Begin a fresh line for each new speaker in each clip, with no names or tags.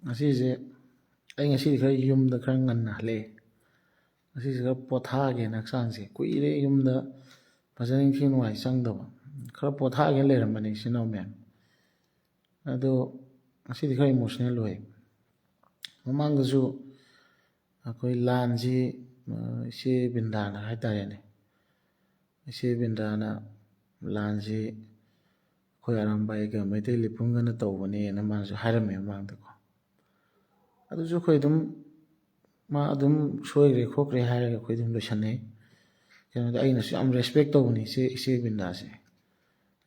ꯉꯁꯤꯁꯦ ꯑꯩ ꯉꯁꯤꯗꯤ ꯈꯔ ꯌꯨꯝꯗ ꯈꯔ ꯉꯟꯅ ꯍꯜꯂꯛꯑꯦ ꯉꯁꯤꯁꯦ ꯈꯔ ꯄꯣꯊꯥꯒꯦꯅ ꯍꯛꯆꯥꯡꯁꯦ ꯀꯨꯏꯔꯦ ꯌꯨꯝꯗ ꯐꯖꯅ ꯏꯪꯊꯤ ꯅꯨꯡꯉꯥꯏ ꯆꯪꯗꯕ ꯈꯔ ꯄꯣꯊꯥꯒꯦꯅ ꯂꯩꯔꯝꯕꯅꯤ ꯏꯆꯤꯟ ꯏꯅꯥꯎ ꯃꯌꯥꯝ ꯑꯗꯣ ꯉꯁꯤꯗꯤ ꯈꯔ ꯏꯃꯣꯁꯅꯦꯜ ꯑꯣꯏ ꯃꯃꯥꯡꯗꯁꯨ ꯑꯩꯈꯣꯏ ꯂꯥꯟꯁꯤ ꯏꯆꯦ ꯕꯤꯟꯗꯥꯅ ꯍꯥꯏꯇꯥꯔꯦꯅꯦ ꯏꯆꯦ ꯕꯤꯟꯗꯥꯅ ꯂꯥꯟꯁꯤ ꯑꯩꯈꯣꯏ ꯑꯔꯥꯝꯕꯥꯏꯒ ꯃꯩꯇꯩ ꯂꯤꯄꯨꯡꯒꯅ ꯇꯧꯕꯅꯦꯅ ꯃꯥꯅꯁꯨ ꯍꯥꯏꯔꯝꯃꯦ ꯃꯃꯥꯡꯗꯀꯣ ꯑꯗꯨꯁꯨ ꯑꯩꯈꯣꯏ ꯑꯗꯨꯝ ꯃꯥ ꯑꯗꯨꯝ ꯁꯣꯏꯈ꯭ꯔꯦ ꯈꯣꯠꯈ꯭ꯔꯦ ꯍꯥꯏꯔꯒ ꯑꯩꯈꯣꯏ ꯑꯗꯨꯝ ꯂꯣꯏꯁꯟꯅꯩ ꯀꯩꯅꯣꯗ ꯑꯩꯅꯁꯨ ꯌꯥꯝ ꯔꯦꯁꯄꯦꯛ ꯇꯧꯕꯅꯤ ꯏꯆꯦ ꯕꯤꯟꯗꯥꯁꯦ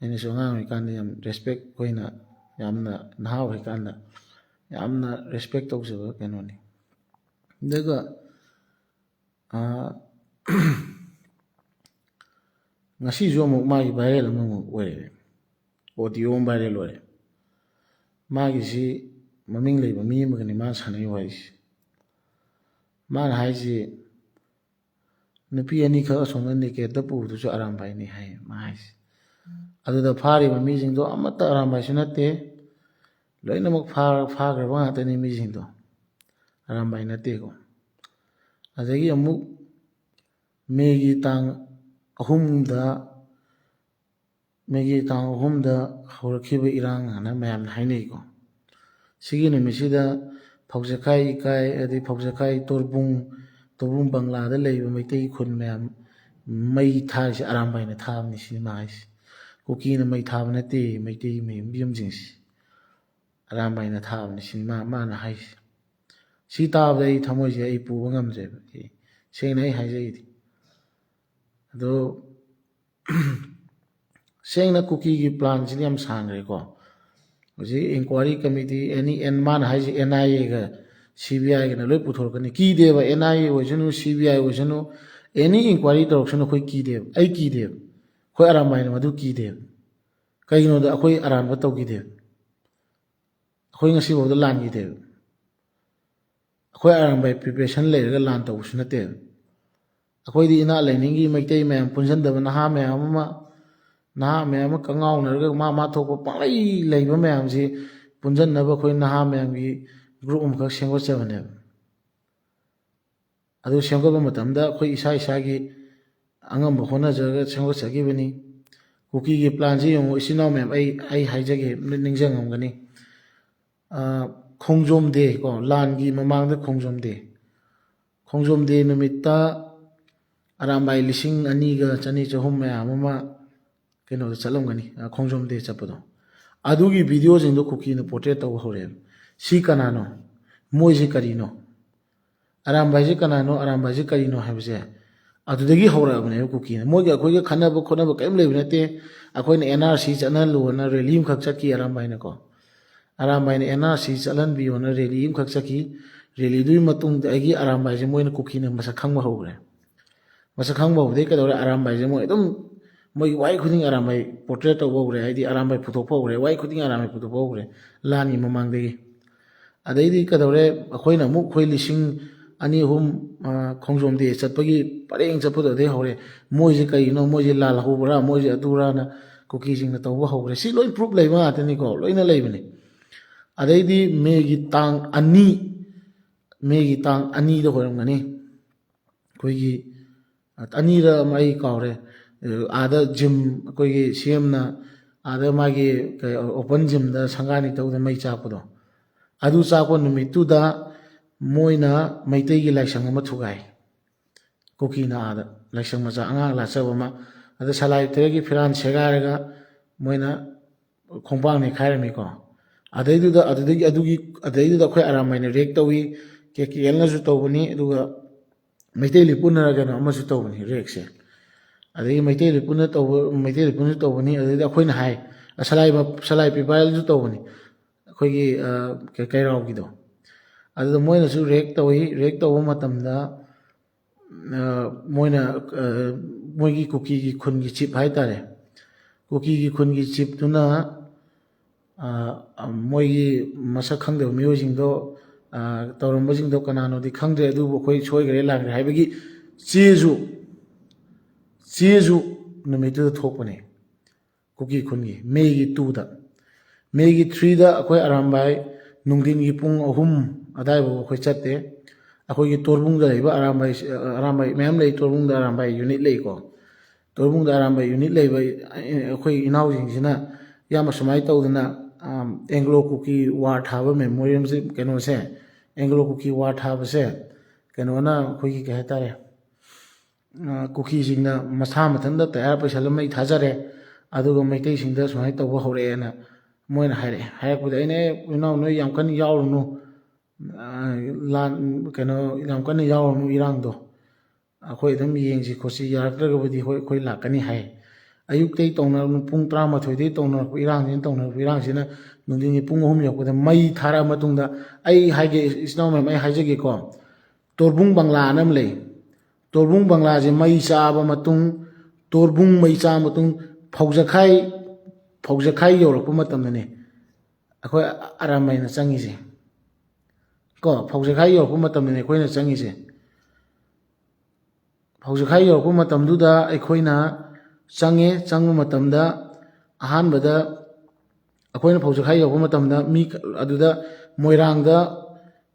ꯑꯩꯅꯁꯨ ꯑꯉꯥꯡ ꯑꯣꯏꯔꯤꯀꯥꯟꯗ ꯌꯥꯝ ꯔꯦꯁꯄꯦꯛ ꯑꯩꯈꯣꯏꯅ ꯌꯥꯝꯅ ꯅꯍꯥ ꯑꯣꯏꯔꯤꯀꯥꯟꯗ ꯌꯥꯝꯅ ꯔꯦꯁꯄꯦꯛ ꯇꯧꯖꯕ ꯀꯩꯅꯣꯅꯤ ꯑꯗꯨꯒ ꯉꯁꯤꯁꯨ ꯑꯃꯨꯛ ꯃꯥꯒꯤ ꯚꯥꯏꯔꯦꯜ ꯑꯃꯃꯨꯛ ꯑꯣꯏꯔꯦ ꯑꯣꯗꯤꯑꯣ ꯑꯃ ꯚꯥꯏꯔꯦꯜ ꯑꯣꯏꯔꯦ ꯃꯥꯒꯤꯁꯤ ꯃꯃꯤꯡ ꯂꯩꯕ ꯃꯤ ꯑꯃꯒꯅꯤ ꯃꯥꯅ ꯁꯥꯟꯅꯩ ꯋꯥꯔꯤꯁꯤ ꯃꯥꯅ ꯍꯥꯏꯁꯤ ꯅꯨꯄꯤ ꯑꯅꯤꯈꯛ ꯑꯁꯣꯝꯗ ꯅꯦꯀꯦꯠꯇ ꯄꯨꯕꯗꯨꯁꯨ ꯑꯔꯥꯝꯕꯥꯏꯅꯤ ꯍꯥꯏꯌꯦ ꯃꯥ ꯍꯥꯏꯁꯤ ꯑꯗꯨꯗ ꯐꯥꯔꯤꯕ ꯃꯤꯁꯤꯡꯗꯣ ꯑꯃꯠꯇ ꯑꯔꯥꯝꯕꯥꯏꯁꯨ ꯅꯠꯇꯦ ꯂꯣꯏꯅꯃꯛ ꯐꯥꯈ꯭ꯔꯕ ꯉꯥꯛꯇꯅꯤ ꯃꯤꯁꯤꯡꯗꯣ ꯑꯔꯥꯝꯕꯥꯏ ꯅꯠꯇꯦꯀꯣ ꯑꯗꯒꯤ ꯑꯃꯨꯛ ꯃꯦꯒꯤ ꯇꯥꯡ 3ꯗ ꯍꯧꯔꯛꯈꯤꯕ ꯏꯔꯥꯡ ꯍꯥꯏꯅ ꯃꯌꯥꯝꯅ ꯍꯥꯏꯅꯩꯀꯣ ꯁꯤꯒꯤ ꯅꯨꯃꯤꯠꯁꯤꯗ ꯐꯧꯖꯈꯥꯏ ꯏꯀꯥꯏ ꯑꯗꯩ ꯐꯧꯖꯈꯥꯏ ꯇꯣꯔꯕꯨꯡ ꯕꯪꯂꯥꯗ ꯂꯩꯕ ꯃꯩꯇꯩ ꯈꯨꯟ ꯃꯌꯥꯝ ꯃꯩ ꯊꯥꯔꯤꯁꯤ ꯑꯔꯥꯝꯕꯥꯏꯅ ꯊꯥꯕꯅꯤ ꯁꯤꯅꯤ ꯃꯥ ꯍꯥꯏꯁꯤ ꯀꯨꯀꯤꯅ ꯃꯩ ꯊꯥꯕ ꯅꯠꯇꯦ ꯃꯩꯇꯩ ꯃꯌꯨꯝ ꯌꯨꯝꯁꯤꯡꯁꯤ ꯑꯔꯥꯝꯕꯥꯏꯅ ꯊꯥꯕꯅꯤ ꯁꯤꯅꯤ ꯃꯥꯅ ꯍꯥꯏꯁꯤ ꯁꯤ ꯇꯥꯕꯗ ꯑꯩ ꯊꯃꯣꯏꯁꯦ ꯑꯩ ꯄꯨꯕ ꯉꯝꯗ꯭ꯔꯦꯕ ꯁꯦꯡꯅ ꯑꯩ ꯍꯥꯏꯖꯩꯗꯤ ꯑꯗꯣ ꯁꯦꯡꯅ ꯀꯨꯀꯤꯒꯤ ꯄ꯭ꯂꯥꯟꯁꯤꯗꯤ ꯌꯥꯝ ꯁꯥꯡꯈ꯭ꯔꯦꯀꯣ ꯍꯧꯖꯤꯛ ꯏꯟꯀ꯭ꯋꯥꯏꯔꯤ ꯀꯃꯤꯇꯤ ꯃꯥꯅ ꯍꯥꯏꯁꯤ NIA CBIꯒꯅ ꯂꯣꯏ ꯄꯨꯊꯣꯔꯛꯀꯅꯤ ꯀꯤꯗꯦꯕ NIA ꯑꯣꯏꯁꯅꯨ CBI ꯑꯣꯏꯁꯅꯨ ꯑꯦꯅꯤ ꯏꯟꯀ꯭ꯋꯥꯏꯔꯤ ꯇꯧꯔꯛꯁꯅꯨ ꯑꯩꯈꯣꯏ ꯀꯤꯗꯦꯕ ꯑꯩ ꯀꯤꯗꯦꯕ ꯑꯩꯈꯣꯏ ꯑꯔꯥꯝꯕꯥꯏꯅ ꯃꯗꯨ ꯀꯤꯗꯦꯕ ꯀꯩꯒꯤꯅꯣꯗ ꯑꯩꯈꯣই ꯑꯔꯥꯟꯕ ꯇꯧꯈꯤꯗꯦꯕ ꯑꯩꯈꯣꯏ ꯉꯁꯤꯐꯥꯎꯗ ꯂꯥꯟꯈꯤꯗꯦꯕ ꯑꯩꯈꯣꯏ ꯑꯔꯥꯝꯕꯥꯏ ꯄ꯭ꯔꯤꯄꯦꯔꯦꯁꯟ ꯂꯩꯔꯒ ꯂꯥꯟ ꯇꯧꯕꯁꯨ ꯅꯠꯇꯦꯕ ꯑꯩꯈꯣꯏꯗꯤ ꯏꯅꯥꯠ ꯂꯥꯏꯅꯤꯡꯒꯤ ꯃꯩꯇꯩ ꯃꯌꯥꯝ ꯄꯨꯟꯁꯤꯟꯗꯕ ꯅꯍꯥ ꯃꯌꯥꯝ ꯑꯃ ꯀꯪꯉꯥꯎꯅꯔꯒ ꯃꯥ ꯊꯣꯛꯄ ꯄꯪꯂꯩ ꯂꯩꯕ ꯃꯌꯥꯝꯁꯤ ꯄꯨꯟꯁꯤꯟꯅꯕ ꯑꯩꯈꯣই ꯅꯍꯥ ꯃꯌꯥꯝꯒꯤ ꯒ꯭ꯔꯨꯞ ꯑꯃꯈꯛ ꯁꯦꯝꯒꯠꯆꯕꯅꯦꯕ ꯑꯗꯨ ꯁꯦꯝꯒꯠꯄ ꯃꯇꯝꯗ ꯑꯩꯈꯣꯏ ꯏꯁꯥꯒꯤ ꯑꯉꯝꯕ ꯍꯣꯠꯅꯖꯔꯒ ꯁꯦꯝꯒꯠꯆꯈꯤꯕꯅꯤ ꯀꯨꯀꯤꯒꯤ ꯄ꯭ꯂꯥꯟꯁꯤ ꯌꯦꯡꯉꯨ ꯏꯆꯤꯟ ꯏꯅꯥꯎ ꯃꯌꯥꯝ ꯑꯩ ꯍꯥꯏꯖꯒꯦ ꯅꯤꯡꯁꯤꯡꯉꯝꯒꯅꯤ ꯈꯣꯡꯖꯣꯝ ꯗꯦ ꯀꯣ ꯂꯥꯟꯒꯤ ꯃꯃꯥꯡꯗ ꯈꯣꯡꯖꯣꯝ ꯗꯦ ꯅꯨꯃꯤꯠꯇ ꯑꯔꯥꯝꯕꯥꯏ 2,200 ꯃꯌꯥꯝ ꯑꯃ ꯀꯩꯅꯣꯗ ꯆꯠꯂꯝꯒꯅꯤ ꯈꯣꯡꯖꯣꯝ ꯗꯦ ꯆꯠꯄꯗꯣ ꯑꯗꯨꯒꯤ ꯚꯤꯗꯤꯑꯣꯁꯤꯡꯗꯣ ꯀꯨꯀꯤꯅ ꯄꯣꯔꯇ꯭ꯔꯦꯠ ꯇꯧꯕ ꯍꯧꯔꯛꯑꯦꯕ ꯁꯤ ꯀꯅꯥꯅꯣ ꯃꯣꯏꯁꯤ ꯀꯔꯤꯅꯣ ꯑꯔꯥꯝꯕꯥꯏꯁꯤ ꯀꯅꯥꯅꯣ ꯑꯔꯥꯝꯕꯥꯏꯁꯤ ꯀꯔꯤꯅꯣ ꯍꯥꯏꯕꯁꯦ ꯑꯗꯨꯗꯒꯤ ꯍꯧꯔꯛꯑꯕꯅꯦꯕ ꯀꯨꯀꯤꯅ ꯃꯣꯏꯒ ꯑꯩꯈꯣꯏꯒ ꯈꯟꯅꯕ ꯈꯣꯠꯅꯕ ꯀꯔꯤꯝ ꯂꯩꯕ ꯅꯠꯇꯦ ꯑꯩꯈꯣꯏꯅ NRC ꯆꯠꯅꯍꯜꯂꯨꯅ ꯔꯦꯂꯤ ꯑꯃꯈꯛ ꯆꯠꯈꯤ ꯑꯔꯥꯝꯕꯥꯏꯅꯀꯣ ꯑꯔꯥꯝꯕꯥꯏꯅ NRC ꯆꯠꯍꯟꯕꯤꯌꯣꯅ ꯔꯦꯂꯤ ꯑꯃꯈꯛ ꯆꯠꯈꯤ ꯔꯦꯂꯤꯗꯨꯒꯤ ꯃꯇꯨꯡꯗꯒꯤ ꯑꯔꯥꯝꯕꯥꯏꯁꯦ ꯃꯣꯏꯅ ꯀꯨꯀꯤꯅ ꯃꯁꯛ ꯈꯪꯕ ꯍꯧꯈ꯭ꯔꯦ ꯃꯁꯛ ꯈꯪꯕ ꯍꯧꯕꯗꯒꯤ ꯀꯩꯗꯧꯔꯦ ꯑꯔꯥꯝꯕꯥꯏꯁꯦ ꯃꯣꯏ ꯑꯗꯨꯝ ꯃꯣꯏꯒꯤ ꯋꯥꯍꯩ ꯈꯨꯗꯤꯡ ꯑꯔꯥꯝꯕꯥꯏ ꯄꯣꯔꯇ꯭ꯔꯦꯠ ꯇꯧꯕ ꯍꯧꯈ꯭ꯔꯦ ꯍꯥꯏꯗꯤ ꯑꯔꯥꯝꯕꯥꯏ ꯄꯨꯊꯣꯛꯄ ꯍꯧꯈ꯭ꯔꯦ ꯋꯥꯍꯩ ꯈꯨꯗꯤꯡ ꯑꯔꯥꯝꯕꯥꯏ ꯄꯨꯊꯣꯛꯄ ꯍꯧꯈ꯭ꯔꯦ ꯂꯥꯟꯒꯤ ꯃꯃꯥꯡꯗꯒꯤ ꯑꯗꯩꯗꯤ ꯀꯩꯗꯧꯔꯦ ꯑꯩꯈꯣꯏꯅ ꯑꯃꯨꯛ ꯑꯩꯈꯣꯏ 2,000-3,000 ꯈꯣꯡꯖꯣꯝ ꯗꯦ ꯆꯠꯄꯒꯤ ꯄꯔꯦꯡ ꯆꯠꯄꯗꯨꯗꯩ ꯍꯧꯔꯦ ꯃꯣꯏꯁꯦ ꯀꯩꯒꯤꯅꯣ ꯃꯣꯏꯁꯦ ꯂꯥꯜ ꯍꯧꯕ꯭ꯔꯥ ꯃꯣꯏꯁꯦ ꯑꯗꯨꯔꯥꯅ ꯀꯨꯀꯤꯁꯤꯡꯅ ꯇꯧꯕ ꯍꯧꯈ꯭ꯔꯦ ꯁꯤ ꯂꯣꯏ ꯄ꯭ꯔꯨꯞ ꯂꯩꯕ ꯉꯥꯛꯇꯅꯤꯀꯣ ꯂꯣꯏꯅ ꯂꯩꯕꯅꯤ ꯑꯗꯩꯗꯤ ꯃꯦꯒꯤ ꯇꯥꯡ 2ꯗ ꯑꯣꯏꯔꯝꯒꯅꯤ ꯑꯩꯈꯣꯏꯒꯤ 2ꯔ ꯑꯃ ꯑꯩ ꯀꯥꯎꯔꯦ ꯑꯥꯗ ꯖꯤꯝ ꯑꯩꯈꯣꯏꯒꯤ CMꯅ ꯑꯥꯗ ꯃꯥꯒꯤ ꯑꯣꯄꯟ ꯖꯤꯝꯗ ꯁꯪꯒꯥꯅꯤ ꯇꯧꯗ ꯃꯩ ꯆꯥꯛꯄꯗꯣ ꯑꯗꯨ ꯆꯥꯛꯄ ꯅꯨꯃꯤꯠꯇꯨꯗ ꯃꯣꯏꯅ ꯃꯩꯇꯩꯒꯤ ꯂꯥꯏꯁꯪ ꯑꯃ ꯊꯨꯒꯥꯏ ꯀꯨꯀꯤꯅ ꯑꯥꯗ ꯂꯥꯏꯁꯪ ꯃꯆꯥ ꯑꯉꯥꯡ ꯂꯥꯠꯆꯕ ꯑꯃ ꯑꯗ ꯁꯂꯥꯏ ꯇꯔꯦꯠꯀꯤ ꯐꯤꯔꯥꯟ ꯁꯦꯒꯥꯏꯔꯒ ꯃꯣꯏꯅ ꯈꯣꯡꯄꯥꯛ ꯅꯦꯠꯈꯥꯏꯔꯝꯃꯤꯀꯣ ꯑꯗꯩꯗꯨꯗ ꯑꯩꯈꯣꯏ ꯑꯔꯥꯝꯕꯥꯏꯅ ꯔꯦꯛ ꯇꯧꯏ KKLꯅꯁꯨ ꯇꯧꯕꯅꯤ ꯑꯗꯨꯒ ꯃꯩꯇꯩ ꯂꯤꯄꯨꯟꯅꯔ ꯀꯩꯅꯣ ꯑꯃꯁꯨ ꯇꯧꯕꯅꯤ ꯔꯦꯛꯁꯦ ꯑꯗꯒꯤ ꯃꯩꯇꯩ ꯂꯤꯄꯨꯟꯁꯨ ꯇꯧꯕꯅꯤ ꯑꯗꯩꯗꯤ ꯑꯩꯈꯣꯏꯅ ꯍꯥꯏ ꯁꯂꯥꯏ ꯄꯤꯄꯥꯏꯜꯁꯨ ꯇꯧꯕꯅꯤ ꯑꯩꯈꯣꯏꯒꯤ ꯀꯩꯔꯥꯎꯒꯤꯗꯣ ꯑꯗꯨꯗ ꯃꯣꯏꯅꯁꯨ ꯔꯦꯛ ꯇꯧꯏ ꯔꯦꯛ ꯇꯧꯕ ꯃꯇꯝꯗ ꯃꯣꯏꯒꯤ ꯀꯨꯀꯤꯒꯤ ꯈꯨꯟꯒꯤ ꯆꯤꯞ ꯍꯥꯏꯇꯥꯔꯦ ꯀꯨꯀꯤꯒꯤ ꯈꯨꯟꯒꯤ ꯆꯤꯞꯇꯨꯅ ꯃꯣꯏꯒꯤ ꯃꯁꯛ ꯈꯪꯗꯕ ꯃꯤꯑꯣꯏꯁꯤꯡꯗꯣ ꯇꯧꯔꯝꯕꯁꯤꯡꯗꯣ ꯀꯅꯥꯅꯣꯗꯤ ꯈꯪꯗ꯭ꯔꯦ ꯑꯗꯨꯕꯨ ꯑꯩꯈꯣꯏ ꯁꯣꯏꯈ꯭ꯔꯦ ꯂꯥꯟꯈ꯭ꯔꯦ ꯍꯥꯏꯕꯒꯤ ꯆꯦꯁꯨ ꯅꯨꯃꯤꯠꯇꯨꯗ ꯊꯣꯛꯄꯅꯦ ꯀꯨꯀꯤ ꯈꯨꯟꯒꯤ ꯃꯦꯒꯤ 3ꯗ ꯑꯩꯈꯣꯏ ꯑꯔꯥꯝꯕꯥꯏ ꯅꯨꯡꯊꯤꯟꯒꯤ ꯄꯨꯡ 3 ꯑꯗꯥꯏꯐꯥꯎ ꯑꯩꯈꯣꯏ ꯆꯠꯇꯦ ꯑꯩꯈꯣꯏꯒꯤ ꯇꯣꯔꯕꯨꯡꯗ ꯂꯩꯕ ꯑꯔꯥꯝꯕꯥꯏ ꯃꯌꯥꯝ ꯂꯩ ꯇꯣꯔꯕꯨꯡꯗ ꯑꯔꯥꯝꯕꯥꯏ ꯌꯨꯅꯤꯠ ꯂꯩꯀꯣ ꯇꯣꯔꯕꯨꯡꯗ ꯑꯔꯥꯝꯕꯥꯏ ꯌꯨꯅꯤꯠ ꯂꯩꯕ ꯑꯩꯈꯣꯏ ꯏꯅꯥꯎꯁꯤꯡꯁꯤꯅ ꯌꯥꯝ ꯑꯁꯨꯃꯥꯏꯅ ꯇꯧꯗꯅ ꯑꯦꯡꯒ꯭ꯂꯣ ꯀꯨꯀꯤ ꯋꯥꯔ ꯊꯥꯕ ꯃꯦꯃꯣꯔꯤꯌꯝꯁꯦ ꯀꯩꯅꯣꯁꯦ ꯑꯦꯡꯒ꯭ꯂꯣ ꯀꯨꯀꯤ ꯋꯥꯔ ꯊꯥꯕꯁꯦ ꯀꯩꯅꯣꯅ ꯑꯩꯈꯣꯏꯒꯤ ꯀꯩ ꯍꯥꯏꯇꯥꯔꯦ ꯀꯨꯀꯤꯁꯤꯡꯅ ꯃꯁꯥ ꯃꯊꯟꯇ ꯇꯌꯥꯔ ꯄꯩꯁꯜꯂ ꯃꯩ ꯊꯥꯖꯔꯦ ꯑꯗꯨꯒ ꯃꯩꯇꯩꯁꯤꯡꯗ ꯁꯨꯃꯥꯏꯅ ꯇꯧꯕ ꯍꯧꯔꯛꯑꯦꯅ ꯃꯣꯏꯅ ꯍꯥꯏꯔꯛꯑꯦ ꯍꯥꯏꯔꯛꯄꯗ ꯑꯩꯅ ꯏꯅꯥꯎ ꯅꯣꯏ ꯌꯥꯝ ꯀꯟꯅ ꯌꯥꯎꯔꯨꯅꯨ ꯂꯥꯟ ꯀꯩꯅꯣ ꯌꯥꯝ ꯀꯟꯅ ꯌꯥꯎꯔꯨꯅꯨ ꯏꯔꯥꯡꯗꯣ ꯑꯩꯈꯣꯏ ꯑꯗꯨꯝ ꯌꯦꯡꯁꯤ ꯈꯣꯠꯁꯤ ꯌꯥꯔꯛꯇ꯭ꯔꯒꯕꯨꯗꯤ ꯍꯣꯏ ꯑꯩꯈꯣꯏ ꯂꯥꯛꯀꯅꯤ ꯍꯥꯏ ꯑꯌꯨꯛꯇꯩ ꯇꯧꯅꯔꯛꯄ ꯄꯨꯡ 12ꯗꯩ ꯇꯧꯅꯔꯛꯄ ꯏꯔꯥꯡꯁꯤꯅ ꯅꯨꯡꯊꯤꯟꯒꯤ ꯄꯨꯡ 3 ꯌꯧꯔꯛꯄꯗ ꯃꯩ ꯊꯥꯔꯛꯑ ꯃꯇꯨꯡꯗ ꯑꯩ ꯍꯥꯏꯒꯦ ꯏꯆꯤꯟ ꯃꯌꯥꯝ ꯑꯩ ꯍꯥꯏꯖꯒꯦꯀꯣ ꯇꯣꯔꯕꯨꯡ ꯕꯪꯒ꯭ꯂꯥ ꯑꯅ ꯑꯃ ꯂꯩ ꯇꯣꯔꯕꯨꯡ ꯕꯪꯒ꯭ꯂꯥꯁꯦ ꯃꯩ ꯆꯥꯕ ꯃꯇꯨꯡ ꯇꯣꯔꯕꯨꯡ ꯃꯩ ꯆꯥꯕ ꯃꯇꯨꯡ ꯐꯧꯖꯈꯥꯏ ꯌꯧꯔꯛꯄ ꯃꯇꯝꯗꯅꯦ ꯑꯩꯈꯣই ꯑꯔꯥꯝꯕꯥꯏꯅ ꯆꯪꯉꯤꯁꯦ ꯀꯣ ꯐꯧꯖꯈꯥꯏ ꯌꯧꯔꯛꯄ ꯃꯇꯝꯗꯅꯦ ꯑꯩꯈꯣꯏꯅ ꯆꯪꯉꯤꯁꯦ ꯐꯧꯖꯈꯥꯏ ꯌꯧꯔꯛꯄ ꯃꯇꯝꯗꯨꯗ ꯑꯩꯈꯣꯏꯅ ꯆꯪꯕ ꯃꯇꯝꯗ ꯑꯍꯥꯟꯕꯗ ꯑꯩꯈꯣꯏꯅ ꯐꯧꯖꯈꯥꯏ ꯌꯧꯔꯛꯄ ꯃꯇꯝꯗ ꯃꯤ ꯑꯗꯨꯗ ꯃꯣꯏꯔꯥꯡꯗ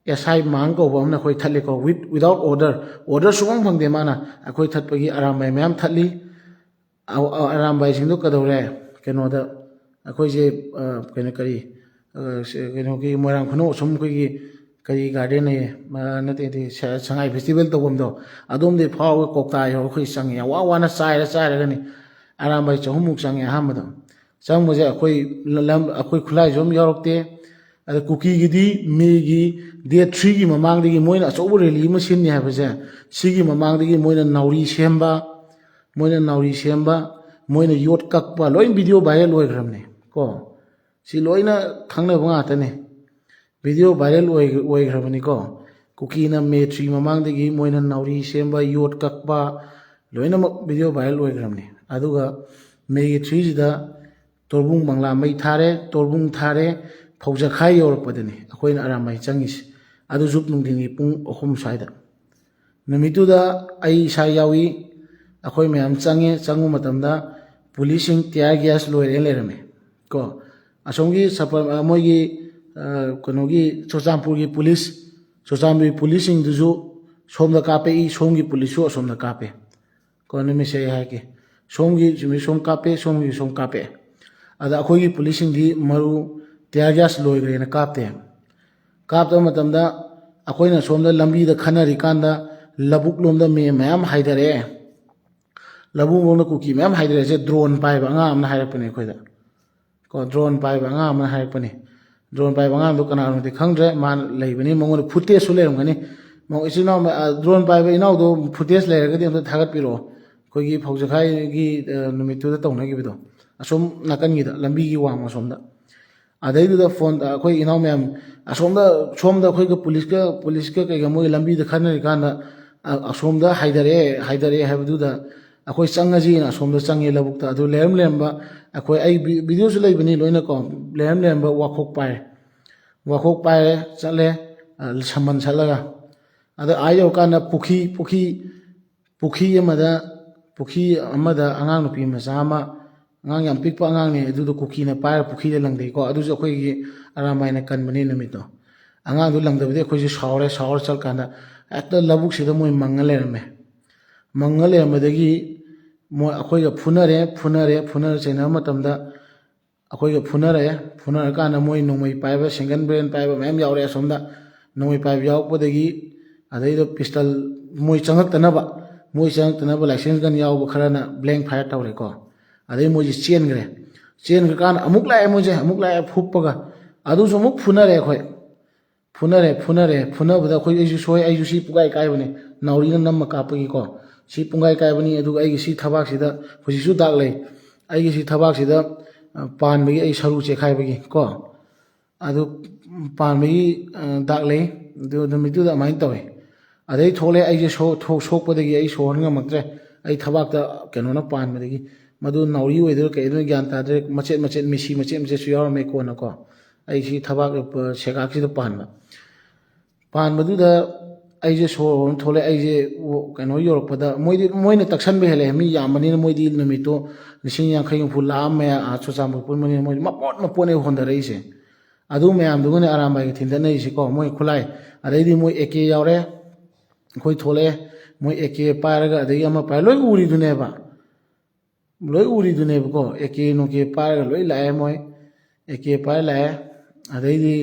SI ꯃꯥꯡ ꯀꯧꯕ ꯑꯃꯅ ꯑꯩꯈꯣꯏ ꯊꯠꯂꯤꯀꯣ ꯋꯤꯗꯥꯎꯠ ꯑꯣꯔꯗꯔ ꯁꯨꯡꯐꯪ ꯐꯪꯗꯦ ꯃꯥꯅ ꯑꯩꯈꯣꯏ ꯊꯠꯄꯒꯤ ꯑꯔꯥꯝꯕꯥꯏ ꯃꯌꯥꯝ ꯊꯠꯂꯤ ꯑꯔꯥꯝꯕꯥꯏꯁꯤꯡꯗꯣ ꯀꯩꯗꯧꯔꯦ ꯀꯩꯅꯣꯗ ꯑꯩꯈꯣꯏꯁꯦ ꯀꯩꯅꯣꯒꯤ ꯃꯣꯏꯔꯥꯡ ꯈꯨꯅꯧ ꯑꯁꯨꯝ ꯑꯩꯈꯣꯏꯒꯤ ꯀꯔꯤ ꯒꯥꯔꯗꯦꯟ ꯂꯩꯌꯦ ꯅꯠꯇꯦ ꯁꯉꯥꯏ ꯐꯦꯁꯇꯤꯚꯦꯜ ꯇꯧꯐꯝꯗꯣ ꯑꯗꯣꯝꯗꯩ ꯐꯥꯎꯔꯒ ꯀꯧꯇꯥ ꯌꯧꯔꯒ ꯑꯩꯈꯣꯏ ꯆꯪꯉꯦ ꯌꯥꯝ ꯋꯥꯅ ꯆꯥꯏꯔꯒꯅꯤ ꯑꯔꯥꯝꯕꯥꯏ 300ꯃꯨꯛ ꯆꯪꯉꯦ ꯑꯍꯥꯟꯕꯗ ꯆꯪꯕꯁꯦ ꯑꯩꯈꯣই ꯈꯨꯠꯂꯥꯏꯁꯨ ꯑꯃ ꯌꯥꯎꯔꯛꯇꯦ ꯑꯗ ꯀꯨꯀꯤꯒꯤꯗꯤ ꯃꯦꯒꯤ ꯗꯦꯠ 3ꯒꯤ ꯃꯃꯥꯡꯗꯒꯤ ꯃꯣꯏꯅ ꯑꯆꯧꯕ ꯔꯦꯂꯤ ꯑꯃ ꯁꯤꯟꯅꯤ ꯍꯥꯏꯕꯁꯦ ꯁꯤꯒꯤ ꯃꯃꯥꯡꯗꯒꯤ ꯃꯣꯏꯅ ꯅꯥꯎꯔꯤ ꯁꯦꯝꯕ ꯃꯣꯏꯅ ꯌꯣꯠ ꯀꯛꯄ ꯂꯣꯏ ꯚꯤꯗꯤꯑꯣ ꯚꯥꯏꯔꯦꯜ ꯑꯣꯏꯈ꯭ꯔꯕꯅꯦ ꯀꯣ ꯁꯤ ꯂꯣꯏꯅ ꯈꯪꯅꯕ ꯉꯥꯛꯇꯅꯦ ꯚꯤꯗꯤꯑꯣ ꯚꯥꯏꯔꯦꯜ ꯑꯣꯏꯈ꯭ꯔꯕꯅꯤꯀꯣ ꯀꯨꯀꯤꯅ May 3 ꯃꯃꯥꯡꯗꯒꯤ ꯃꯣꯏꯅ ꯅꯥꯎꯔꯤ ꯁꯦꯝꯕ ꯌꯣꯠ ꯀꯛꯄ ꯂꯣꯏꯅꯃꯛ ꯚꯤꯗꯤꯑꯣ ꯚꯥꯏꯔꯦꯜ ꯑꯣꯏꯈ꯭ꯔꯕꯅꯤ ꯑꯗꯨꯒ May 3 ꯇꯣꯔꯕꯨꯡ ꯕꯪꯒ꯭ꯂꯥ ꯃꯩ ꯊꯥꯔꯦ ꯇꯣꯔꯕꯨꯡ ꯊꯥꯔꯦ ꯐꯧꯖꯈꯥꯏ ꯌꯧꯔꯛꯄꯗꯅꯤ ꯑꯩꯈꯣꯏꯅ ꯑꯔꯥꯝꯕꯥꯏ ꯆꯪꯉꯤꯁꯤ ꯑꯗꯨꯁꯨ ꯅꯨꯡꯊꯤꯟꯒꯤ ꯄꯨꯡ 3 ꯁ꯭ꯋꯥꯏꯗ ꯅꯨꯃꯤꯠꯇꯨꯗ ꯑꯩ ꯏꯁꯥ ꯌꯥꯎꯏ ꯑꯩꯈꯣꯏ ꯃꯌꯥꯝ ꯆꯪꯕ ꯃꯇꯝꯗ ꯄꯨꯂꯤꯁꯁꯤꯡ ꯇꯤꯌꯥꯔ ꯒ꯭ꯌꯥꯁ ꯂꯣꯏꯔꯦ ꯂꯩꯔꯝꯃꯦ ꯀꯣ ꯑꯁꯣꯝꯒꯤ ꯃꯣꯏꯒꯤ ꯀꯩꯅꯣꯒꯤ ꯆꯨꯔꯆꯥꯟꯄꯨꯔꯒꯤ ꯄꯨꯂꯤꯁꯁꯤꯡꯗꯨꯁꯨ ꯁꯣꯝꯗ ꯀꯥꯞꯄꯛꯏ ꯁꯣꯝꯒꯤ ꯄꯨꯂꯤꯁꯁꯨ ꯑꯁꯣꯝꯗ ꯀꯥꯞꯄꯦ ꯀꯣ ꯅꯨꯃꯤꯠꯁꯦ ꯑꯩ ꯍꯥꯏꯒꯦ ꯁꯣꯝꯒꯤ ꯁꯣꯝ ꯀꯥꯞꯄꯦ ꯁꯣꯝꯒꯤ ꯁꯣꯝ ꯀꯥꯞꯄꯦ ꯑꯗ ꯑꯩꯈꯣꯏꯒꯤ ꯄꯨꯂꯤꯁꯁꯤꯡꯗꯤ ꯃꯔꯨ ꯇꯤꯌꯥꯔ ꯒ꯭ꯌꯥꯁ ꯂꯣꯏꯈ꯭ꯔꯦꯅ ꯀꯥꯞꯇꯕ ꯃꯇꯝꯗ ꯑꯩꯈꯣꯏꯅ ꯁꯣꯝꯗ ꯂꯝꯕꯤꯗ ꯈꯟꯅꯔꯤꯀꯥꯟꯗ ꯂꯧꯕꯨꯛ ꯂꯣꯝꯗ ꯃꯌꯥꯝ ꯍꯥꯏꯊꯔꯛꯑꯦ ꯂꯧꯕꯨꯛ ꯂꯣꯝꯗ ꯀꯨꯀꯤ ꯃꯌꯥꯝ ꯍꯥꯏꯊꯔꯛꯑꯦꯁꯦ ꯗ꯭ꯔꯣꯟ ꯄꯥꯏꯕ ꯑꯉꯥꯡ ꯑꯃꯅ ꯍꯥꯏꯔꯛꯄꯅꯦ ꯑꯩꯈꯣꯏꯗ ꯀꯣ ꯗ꯭ꯔꯣꯟ ꯄꯥꯏꯕ ꯑꯉꯥꯡ ꯑꯃꯅ ꯍꯥꯏꯔꯛꯄꯅꯦ ꯗ꯭ꯔꯣꯟ ꯄꯥꯏꯕ ꯑꯉꯥꯡꯗꯣ ꯀꯅꯥꯅꯣꯗꯤ ꯈꯪꯗ꯭ꯔꯦ ꯃꯥꯅ ꯂꯩꯕꯅꯤ ꯃꯉꯣꯟꯗ ꯐꯨꯇꯦꯖꯁꯨ ꯂꯩꯔꯝꯒꯅꯤ ꯏꯆꯤꯜ ꯏꯅꯥꯎ ꯗ꯭ꯔꯣꯟ ꯄꯥꯏꯕ ꯏꯅꯥꯎꯗꯣ ꯐꯨꯇꯦꯖ ꯂꯩꯔꯒꯗꯤ ꯑꯝꯇ ꯊꯥꯒꯠꯄꯤꯔꯛꯑꯣ ꯑꯩꯈꯣꯏꯒꯤ ꯐꯧꯖꯈꯥꯏꯒꯤ ꯅꯨꯃꯤꯠꯇꯨꯗ ꯇꯧꯅꯈꯤꯕꯗꯣ ꯑꯁꯣꯝ ꯅꯥꯀꯟꯒꯤꯗ ꯂꯝꯕꯤꯒꯤ ꯋꯥꯡꯃ ꯑꯁꯣꯝꯗ ꯑꯗꯩꯗꯨꯗ ꯑꯩꯈꯣꯏ ꯏꯅꯥꯎ ꯃꯌꯥꯝ ꯁꯣꯝꯗ ꯑꯩꯈꯣꯏꯒ ꯄꯨꯂꯤꯁꯀ ꯀꯩꯒ ꯃꯣꯏꯒ ꯂꯝꯕꯤꯗ ꯈꯟꯅꯔꯤꯀꯥꯟꯗ ꯑꯁꯣꯝꯗ ꯍꯥꯏꯊꯔꯛꯑꯦ ꯍꯥꯏꯕꯗꯨꯗ ꯑꯩꯈꯣꯏ ꯆꯪꯉꯁꯤꯅ ꯑꯁꯣꯝꯗ ꯆꯪꯉꯦ ꯂꯧꯕꯨꯛꯇ ꯑꯗꯨ ꯂꯩꯔꯝꯕ ꯑꯩ ꯚꯤꯗꯤꯑꯣꯁꯨ ꯂꯩꯕꯅꯤ ꯂꯣꯏꯅꯀꯣ ꯂꯩꯔꯝꯕ ꯋꯥꯈꯣꯛ ꯄꯥꯏꯔꯦ ꯆꯠꯂꯦ ꯁꯝꯕꯟ ꯁꯠꯂꯒ ꯑꯗ ꯌꯧꯔꯀꯥꯟꯗ ꯄꯨꯈ꯭ꯔꯤ ꯑꯃꯗ ꯑꯉꯥꯡ ꯅꯨꯄꯤ ꯃꯆꯥ ꯑꯃ ꯑꯉꯥꯡ ꯌꯥꯝ ꯄꯤꯛꯄ ꯑꯉꯥꯡꯅꯦ ꯑꯗꯨꯗꯣ ꯀꯨꯀꯤꯅ ꯄꯥꯏꯔ ꯄꯨꯈ꯭ꯔꯤꯗ ꯂꯪꯊꯩꯀꯣ ꯑꯗꯨꯁꯨ ꯑꯩꯈꯣꯏꯒꯤ ꯑꯔꯥꯝꯕꯥꯏꯅ ꯀꯟꯕꯅꯤ ꯅꯨꯃꯤꯠꯇꯣ ꯑꯉꯥꯡꯗꯣ ꯂꯪꯊꯕꯗꯤ ꯑꯩꯈꯣꯏꯁꯨ ꯁꯥꯎꯔ ꯆꯠꯀꯥꯟꯗ ꯍꯦꯛꯇ ꯂꯧꯕꯨꯛꯁꯤꯗ ꯃꯣꯏ ꯃꯪꯉ ꯂꯩꯔꯝꯕꯗꯒꯤ ꯑꯩꯈꯣꯏꯒ ꯐꯨꯅꯔ ꯆꯩꯅꯕ ꯃꯇꯝꯗ ꯑꯩꯈꯣꯏꯒ ꯐꯨꯅꯔꯀꯥꯟꯗ ꯃꯣꯏ ꯅꯣꯡꯃꯩ ꯄꯥꯏꯕ ꯁꯤꯡꯒꯟ ꯕ꯭ꯔꯦꯟ ꯄꯥꯏꯕ ꯃꯌꯥꯝ ꯌꯥꯎꯔꯛꯑꯦ ꯑꯁꯣꯝꯗ ꯅꯣꯡꯃꯩ ꯄꯥꯏꯕ ꯌꯥꯎꯔꯛꯄꯗꯒꯤ ꯑꯗꯩꯗ ꯄꯤꯁꯇꯜ ꯃꯣꯏ ꯆꯪꯉꯛꯇꯅꯕ ꯂꯥꯏꯁꯦꯟꯁ ꯒꯟ ꯌꯥꯎꯕ ꯈꯔꯅ ꯕ꯭ꯂꯦꯡ ꯐꯥꯏꯌꯔ ꯇꯧꯔꯦꯀꯣ ꯑꯗꯩ ꯃꯣꯏꯁꯦ ꯆꯦꯟꯈ꯭ꯔꯀꯥꯟꯗ ꯑꯃꯨꯛ ꯂꯥꯛꯑꯦ ꯐꯨꯞꯄꯒ ꯑꯗꯨꯁꯨ ꯑꯃꯨꯛ ꯐꯨꯅꯔꯦ ꯑꯩꯈꯣꯏ ꯐꯨꯅꯕꯗ ꯑꯩꯁꯨ ꯁꯤ ꯄꯨꯡꯀꯥꯏ ꯀꯥꯏꯕꯅꯦ ꯅꯥꯎꯔꯤꯅ ꯅꯝꯃ ꯀꯥꯞꯄꯒꯤꯀꯣ ꯁꯤ ꯄꯨꯡꯀꯥꯏ ꯀꯥꯏꯕꯅꯤ ꯑꯗꯨꯒ ꯑꯩꯒꯤ ꯁꯤ ꯊꯕꯥꯛꯁꯤꯗ ꯍꯧꯖꯤꯛꯁꯨ ꯗꯥꯛ ꯂꯩ ꯑꯩꯒꯤ ꯁꯤ ꯊꯕꯥꯛꯁꯤꯗ ꯄꯥꯟꯕꯒꯤ ꯑꯩ ꯁꯔꯨ ꯆꯦꯈꯥꯏꯕꯒꯤ ꯀꯣ ꯑꯗꯨ ꯄꯥꯟꯕꯒꯤ ꯗꯥꯛ ꯂꯩ ꯑꯗꯨ ꯅꯨꯃꯤꯠꯇꯨꯗ ꯑꯗꯨꯃꯥꯏꯅ ꯇꯧꯋꯦ ꯑꯗꯩ ꯊꯣꯛꯂꯛꯑꯦ ꯑꯩꯁꯦ ꯁꯣꯛꯄꯗꯒꯤ ꯑꯩ ꯁꯣꯔ ꯍꯣꯟ ꯉꯝꯃꯛꯇ꯭ꯔꯦ ꯑꯩ ꯊꯕꯥꯛꯇ ꯀꯩꯅꯣꯅ ꯄꯥꯟꯕꯗꯒꯤ ꯃꯗꯨ ꯅꯥꯎꯔꯤ ꯑꯣꯏꯗꯣꯏꯔꯥ ꯀꯩꯗꯣꯏꯅꯣ ꯒ꯭ꯌꯥꯟ ꯇꯥꯗ꯭ꯔꯦ ꯃꯆꯦꯠ ꯃꯤꯁꯤ ꯃꯆꯦꯠꯁꯨ ꯌꯥꯎꯔꯝꯃꯦ ꯀꯣꯟꯅꯀꯣ ꯑꯩ ꯁꯤ ꯊꯕꯥꯛ ꯁꯦꯒꯥꯛꯁꯤꯗ ꯄꯥꯟꯕꯗꯨꯗ ꯑꯩꯁꯦ ꯁꯣꯔ ꯍꯣꯟ ꯊꯣꯛꯂꯛꯑꯦ ꯑꯩꯁꯦ ꯀꯩꯅꯣ ꯌꯧꯔꯛꯄꯗ ꯃꯣꯏꯅ ꯇꯛꯁꯟꯕ ꯍꯦꯜꯂꯛꯑꯦ ꯃꯤ ꯌꯥꯝꯕꯅꯤꯅ ꯃꯣꯏꯗꯤ ꯅꯨꯃꯤꯠꯇꯣ 50-50 ꯂꯥꯛꯑꯝꯃꯦ ꯆꯨꯔꯆꯥꯟꯄꯨꯔ ꯄꯨꯟꯕꯅꯤꯅ ꯃꯣꯏꯗꯤ ꯃꯄꯣꯠꯅꯦ ꯍꯣꯟꯊꯔꯛꯏꯁꯦ ꯑꯗꯨ ꯃꯌꯥꯝꯗꯨꯒꯅꯦ ꯑꯔꯥꯝꯕꯥꯏꯒ ꯊꯤꯟꯗꯠꯅꯔꯤꯁꯤꯀꯣ ꯃꯣꯏ ꯈꯨꯠꯂꯥꯏ ꯑꯗꯩꯗꯤ ꯃꯣꯏ ꯑꯦꯀꯦ ꯌꯥꯎꯔꯦ ꯑꯩꯈꯣꯏ ꯊꯣꯛꯂꯛꯑꯦ ꯃꯣꯏ ꯑꯦꯀꯦ ꯄꯥꯏꯔꯒ ꯑꯗꯒꯤ ꯑꯃ ꯄꯥꯏꯔ ꯂꯣꯏ ꯎꯔꯤꯗꯨꯅꯦꯕ ꯂꯣꯏ ꯎꯔꯤꯗꯨꯅꯦꯕꯀꯣ ꯑꯦꯀꯦ ꯅꯨꯡꯀꯦ ꯄꯥꯏꯔꯒ ꯂꯣꯏ ꯂꯥꯛꯑꯦ ꯃꯣꯏ ꯑꯦꯀꯦ ꯄꯥꯏꯔ ꯂꯥꯛꯑꯦ ꯑꯗꯩꯗꯤ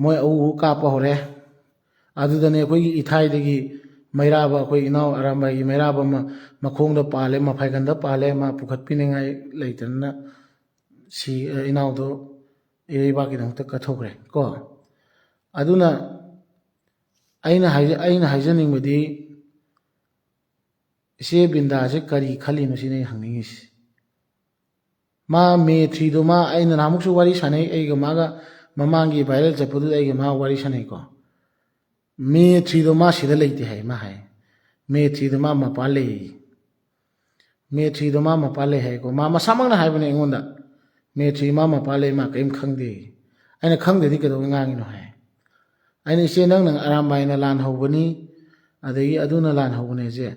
ꯃꯣꯏ ꯑꯎ ꯀꯥꯞꯄ ꯍꯧꯔꯦ ꯑꯗꯨꯗꯅꯦ ꯑꯩꯈꯣꯏꯒꯤ ꯏꯊꯥꯏꯗꯒꯤ ꯃꯩꯔꯥꯕ ꯑꯩꯈꯣꯏ ꯏꯅꯥꯎ ꯑꯔꯥꯝꯕꯥꯏꯒꯤ ꯃꯩꯔꯥꯕ ꯑꯃ ꯃꯈꯣꯡꯗ ꯄꯥꯜꯂꯦ ꯃꯐꯥꯏꯒꯟꯗ ꯄꯥꯜꯂꯦ ꯃꯥ ꯄꯨꯈꯠꯄꯤꯅꯤꯡꯉꯥꯏ ꯂꯩꯇꯗꯅ ꯏꯅꯥꯎꯗꯣ ꯏꯔꯩꯕꯥꯛꯀꯤꯗꯃꯛꯇ ꯀꯠꯊꯣꯛꯈ꯭ꯔꯦ ꯀꯣ ꯑꯗꯨꯅ ꯑꯩꯅ ꯍꯥꯏꯖꯅꯤꯡꯕꯗꯤ ꯏꯆꯦ ꯕꯤꯟꯗꯥꯁꯦ ꯀꯔꯤ ꯈꯜꯂꯤꯅꯣ ꯁꯤꯅ ꯑꯩ ꯍꯪꯅꯤꯡꯉꯤꯁꯤ ꯃꯥ ꯃꯦ 3ꯗꯣ ꯃꯥ ꯑꯩꯅ ꯅꯍꯥꯟꯃꯨꯛꯁꯨ ꯋꯥꯔꯤ ꯁꯥꯟꯅꯩ ꯑꯩꯒ ꯃꯥꯒ ꯃꯃꯥꯡꯒꯤ ꯚꯥꯏꯔꯦꯜ ꯆꯠꯄꯗꯨꯗ ꯑꯩꯒ ꯃꯥ ꯋꯥꯔꯤ ꯁꯥꯟꯅꯩꯀꯣ ꯃꯦ 3ꯗꯣ ꯃꯥ ꯁꯤꯗ ꯂꯩꯇꯦ ꯍꯥꯏ ꯃꯥ ꯍꯥꯏ ꯃꯦ 3ꯗꯣ ꯃꯥ ꯃꯄꯥꯟ ꯂꯩ ꯃꯦ 3ꯗꯣ ꯃꯥ ꯃꯄꯥꯟ ꯂꯩ ꯍꯥꯏꯀꯣ ꯃꯥ ꯃꯁꯥꯃꯛꯅ ꯍꯥꯏꯕꯅꯦ ꯑꯩꯉꯣꯟꯗ ꯃꯦ 3 ꯃꯥ ꯃꯄꯥꯟ ꯂꯩ ꯃꯥ ꯀꯔꯤꯝ ꯈꯪꯗꯦ ꯑꯩꯅ ꯈꯪꯗꯦꯗꯤ ꯀꯩꯗꯧꯕꯩ ꯉꯥꯡꯉꯤꯅꯣ ꯍꯥꯏ ꯑꯩꯅ ꯏꯆꯦ ꯅꯪꯅ ꯑꯔꯥꯝꯕꯥꯏꯅ ꯂꯥꯟ ꯍꯧꯕꯅꯤ ꯑꯗꯒꯤ ꯑꯗꯨꯅ ꯂꯥꯟ ꯍꯧꯕꯅꯦꯁꯦ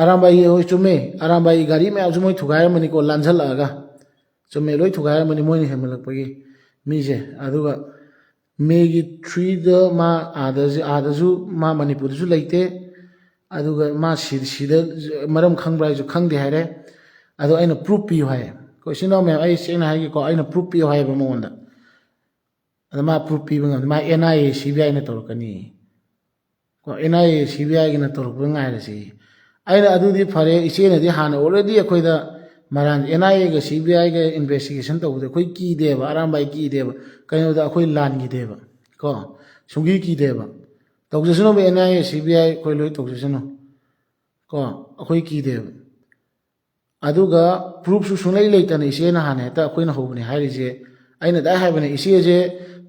ꯑꯔꯥꯝꯕꯥꯏ ꯍꯣꯏ ꯆꯨꯝꯃꯦ ꯑꯔꯥꯝꯕꯥꯏ ꯒꯥꯔꯤ ꯃꯌꯥꯝꯁꯨ ꯃꯣꯏ ꯊꯨꯒꯥꯏꯔꯝꯃꯅꯤꯀꯣ ꯂꯥꯟझꯜꯂꯛꯑꯒ ꯆꯨꯝꯃꯦ ꯂꯣꯏ ꯊꯨꯒꯥꯏꯔꯝꯃꯅꯤ ꯃꯣꯏꯅ ꯍꯦꯟꯃꯜꯂꯛꯄꯒꯤ ꯃꯤꯁꯦ ꯑꯗꯨꯒ ꯃꯦꯒꯤ 3ꯗ ꯃꯥ ꯑꯥꯗꯁꯨ ꯃꯥ ꯃꯅꯤꯄꯨꯔꯗꯁꯨ ꯂꯩꯇꯦ ꯑꯗꯨꯒ ꯃꯥ ꯁꯤꯗ ꯃꯔꯝ ꯈꯪꯕ꯭ꯔꯥ ꯍꯥꯏꯁꯨ ꯈꯪꯗꯦ ꯍꯥꯏꯔꯦ ꯑꯗꯣ ꯑꯩꯅ ꯄ꯭ꯔꯨꯐ ꯄꯤꯌꯨ ꯍꯥꯏ ꯑꯩꯈꯣꯏ ꯏꯆꯤꯟ ꯏꯅꯥꯎ ꯃꯌꯥꯝ ꯑꯩ ꯁꯦꯡꯅ ꯍꯥꯏꯒꯦꯀꯣ ꯑꯩꯅ ꯄ꯭ꯔꯨꯐ ꯄꯤꯌꯨ ꯍꯥꯏꯌꯦꯕ ꯃꯉꯣꯟꯗ ꯑꯗ ꯃꯥ ꯄ꯭ꯔꯨꯐ ꯄꯤꯕ ꯉꯝꯗꯦ ꯃꯥ NIA CBIꯅ ꯇꯧꯔꯛꯀꯅꯤ ꯀꯣ NIA CBIꯒꯤꯅ ꯇꯧꯔꯛꯄ ꯉꯥꯏꯔꯁꯤ ꯑꯩꯅ ꯑꯗꯨꯗꯤ ꯐꯔꯦ ꯏꯆꯦꯅꯗꯤ ꯍꯥꯟꯅ ꯑꯣꯜꯔꯦꯗꯤ ꯑꯩꯈꯣꯏꯗ ꯃꯔꯥꯟ NIAꯒ CBIꯒ ꯏꯟꯚꯦꯁꯇꯤꯒꯦꯁꯟ ꯇꯧꯕꯗ ꯑꯩꯈꯣꯏ ꯀꯤꯗꯦꯕ ꯑꯔꯥꯝꯕꯥꯏ ꯀꯤꯗꯦꯕ ꯀꯩꯅꯣꯗ ꯑꯩꯈꯣꯏ ꯂꯥꯟꯈꯤꯗꯦꯕ ꯀꯣ ꯁꯨꯡꯀꯤ ꯀꯤꯗꯦꯕ ꯇꯧꯖꯁꯅꯨꯕ NIA CBI ꯑꯩꯈꯣই ꯂꯣꯏ ꯇꯧꯖꯁꯅꯨ ꯀꯣ ꯑꯩꯈꯣꯏ ꯀꯤꯗꯦꯕ ꯑꯗꯨꯒ ꯄ꯭ꯔꯨꯐꯁꯨ ꯁꯨꯡꯂꯩ ꯂꯩꯇꯅ ꯏꯆꯦꯅ ꯍꯥꯟꯅ ꯍꯦꯛꯇ ꯑꯩꯈꯣꯏꯅ ꯍꯧꯕꯅꯦ ꯍꯥꯏꯔꯤꯁꯦ ꯑꯩꯅ ꯗꯥꯏ ꯍꯥꯏꯕꯅꯦ ꯏꯆꯦꯁꯦ